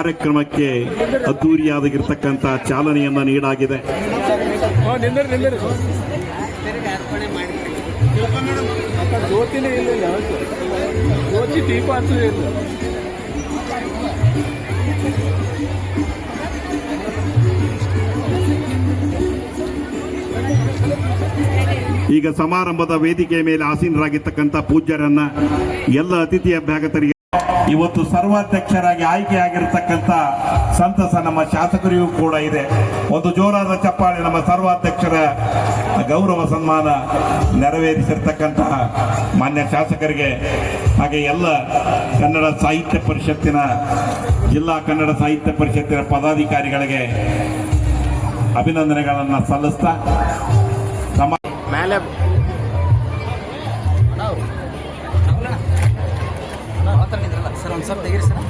ಕಾರ್ಯಕ್ರಮಕ್ಕೆ ಅದ್ದೂರಿಯಾಗಿರ್ತಕ್ಕಂಥ ಚಾಲನೆಯನ್ನು ನೀಡಲಾಗಿದೆ. ಈಗ ಸಮಾರಂಭದ ವೇದಿಕೆಯ ಮೇಲೆ ಆಸೀನರಾಗಿರ್ತಕ್ಕಂಥ ಪೂಜ್ಯರನ್ನ ಎಲ್ಲ ಅತಿಥಿ ಅಭ್ಯಾಗತರಿಗೆ ಇವತ್ತು ಸರ್ವಾಧ್ಯಕ್ಷರಾಗಿ ಆಯ್ಕೆಯಾಗಿರ್ತಕ್ಕಂಥ ಸಂತಸ ನಮ್ಮ ಶಾಸಕರಿಗೂ ಕೂಡ ಇದೆ. ಒಂದು ಜೋರಾದ ಚಪ್ಪಾಳೆ ನಮ್ಮ ಸರ್ವಾಧ್ಯಕ್ಷರ ಗೌರವ ಸನ್ಮಾನ ನೆರವೇರಿಸಿರ್ತಕ್ಕಂತಹ ಮಾನ್ಯ ಶಾಸಕರಿಗೆ, ಹಾಗೆ ಎಲ್ಲ ಕನ್ನಡ ಸಾಹಿತ್ಯ ಪರಿಷತ್ತಿನ ಜಿಲ್ಲಾ ಕನ್ನಡ ಸಾಹಿತ್ಯ ಪರಿಷತ್ತಿನ ಪದಾಧಿಕಾರಿಗಳಿಗೆ ಅಭಿನಂದನೆಗಳನ್ನು ಸಲ್ಲಿಸ್ತಾ ಮೇಲೆ ಸರ್ ಒಂದು ಸ್ವಲ್ಪ ತೆಗೀರಿ ಸರ್.